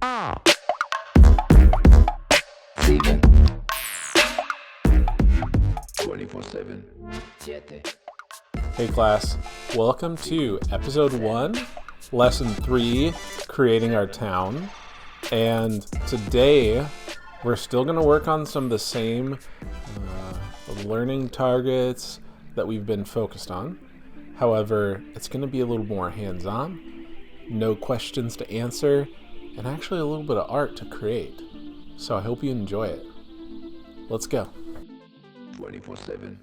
7 24/7 7. Hey class, welcome to episode 1, lesson 3, creating our town. And today we're still going to work on some of the same learning targets that we've been focused on. However, it's going to be a little more hands-on, no questions to answer, and actually a little bit of art to create. So I hope you enjoy it. Let's go. 24/7.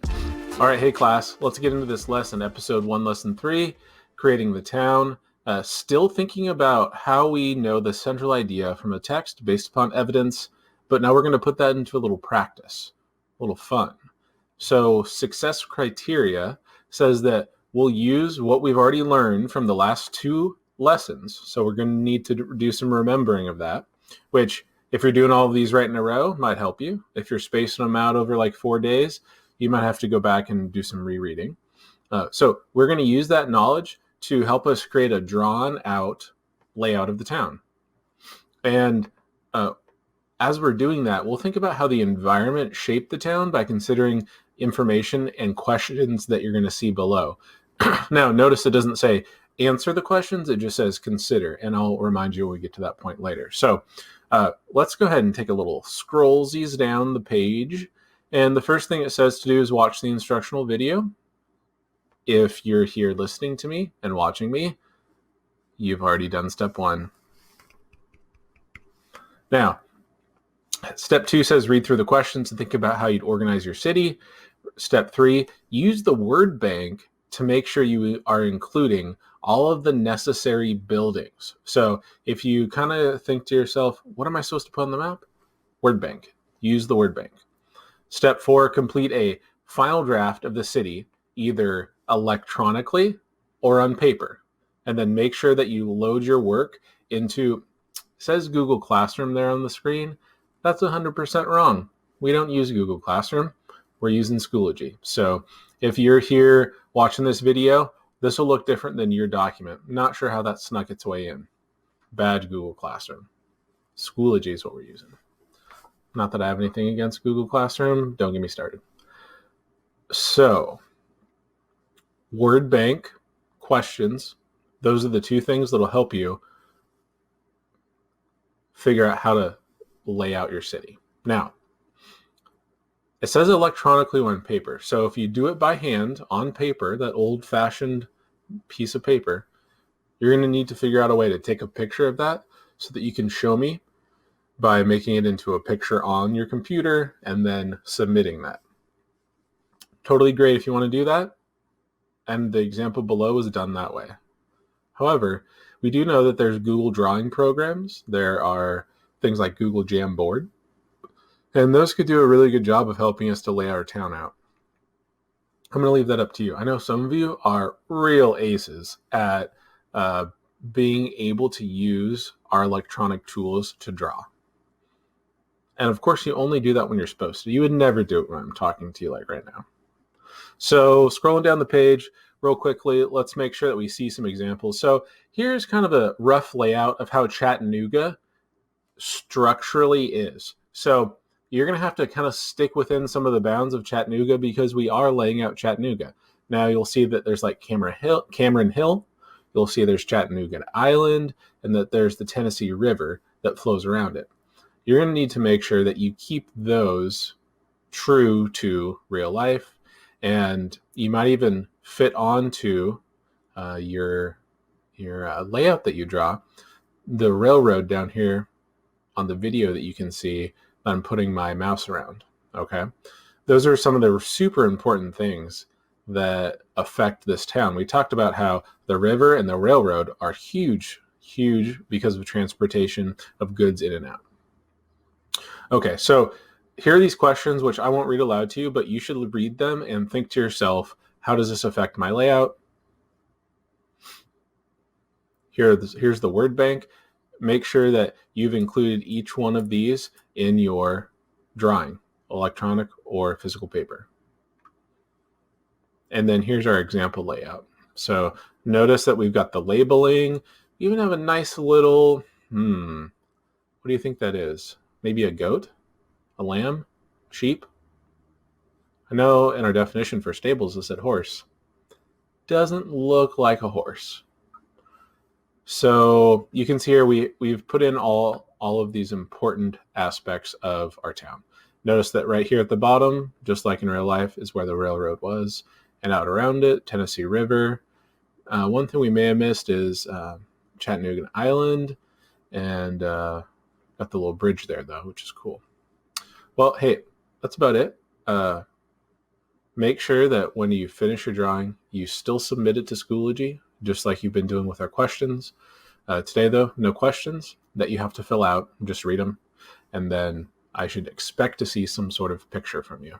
All right, hey class, let's get into this lesson, episode 1, lesson 3, creating the town. Still thinking about how we know the central idea from a text based upon evidence, but now we're going to put that into a little practice, a little fun. So success criteria says that we'll use what we've already learned from the last 2 lessons. So we're going to need to do some remembering of that, which if you're doing all of these right in a row, might help you. If you're spacing them out over like 4 days, you might have to go back and do some rereading. So we're going to use that knowledge to help us create a drawn out layout of the town. And as we're doing that, we'll think about how the environment shaped the town by considering information and questions that you're going to see below. Now, notice it doesn't say answer the questions, it just says consider, and I'll remind you when we get to that point later. So let's go ahead and take a little scrollsies down the page. And the first thing it says to do is watch the instructional video. If you're here listening to me and watching me, you've already done step 1. Now, step 2 says read through the questions and think about how you'd organize your city. Step 3, use the word bank to make sure you are including all of the necessary buildings. So if you kind of think to yourself, what am I supposed to put on the map? Word bank. Use the word bank. Step 4, complete a final draft of the city, either electronically or on paper. And then make sure that you load your work into, it says Google Classroom there on the screen. That's 100% wrong. We don't use Google Classroom. We're using Schoology. So if you're here watching this video, this will look different than your document. Not sure how that snuck its way in. Bad Google Classroom. Schoology is what we're using. Not that I have anything against Google Classroom. Don't get me started. So, word bank, questions, those are the 2 things that will help you figure out how to lay out your city. Now, it says electronically or on paper. So if you do it by hand on paper, that old-fashioned piece of paper, you're going to need to figure out a way to take a picture of that so that you can show me by making it into a picture on your computer and then submitting that. Totally great if you want to do that. And the example below is done that way. However, we do know that there's Google drawing programs. There are things like Google Jamboard. And those could do a really good job of helping us to lay our town out. I'm going to leave that up to you. I know some of you are real aces at being able to use our electronic tools to draw. And of course, you only do that when you're supposed to. You would never do it when I'm talking to you like right now. So scrolling down the page real quickly, let's make sure that we see some examples. So here's kind of a rough layout of how Chattanooga structurally is. So you're going to have to kind of stick within some of the bounds of Chattanooga because we are laying out Chattanooga. Now you'll see that there's like Cameron Hill. You'll see there's Chattanooga Island, and that there's the Tennessee River that flows around it. You're going to need to make sure that you keep those true to real life, and you might even fit onto your layout that you draw the railroad down here on the video that you can see that I'm putting my mouse around. Okay, those are some of the super important things that affect this town. We talked about how the river and the railroad are huge because of transportation of goods in and out. Okay, so here are these questions, which I won't read aloud to you, but you should read them and think to yourself, how does this affect my layout? Here's the word bank. Make sure that you've included each one of these in your drawing, electronic or physical paper. And then here's our example layout. So notice that we've got the labeling. We even have a nice little, What do you think that is? Maybe a goat? A lamb? Sheep? I know in our definition for stables it said horse. Doesn't look like a horse. So you can see here we've put in all of these important aspects of our town. Notice that right here at the bottom, just like in real life, is where the railroad was, and out around it, Tennessee River. One thing we may have missed is Chattanooga Island, and got the little bridge there though, which is cool. Well, hey, that's about it. Make sure that when you finish your drawing, you still submit it to Schoology, just like you've been doing with our questions. Today, though, no questions that you have to fill out. Just read them, and then I should expect to see some sort of picture from you.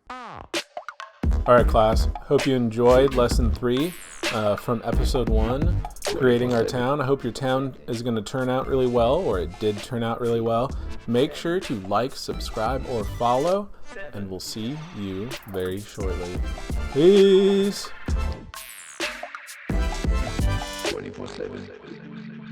All right, class. Hope you enjoyed Lesson 3 from Episode 1, Creating Our Town. I hope your town is going to turn out really well, or it did turn out really well. Make sure to like, subscribe, or follow, and we'll see you very shortly. Peace! 24/7.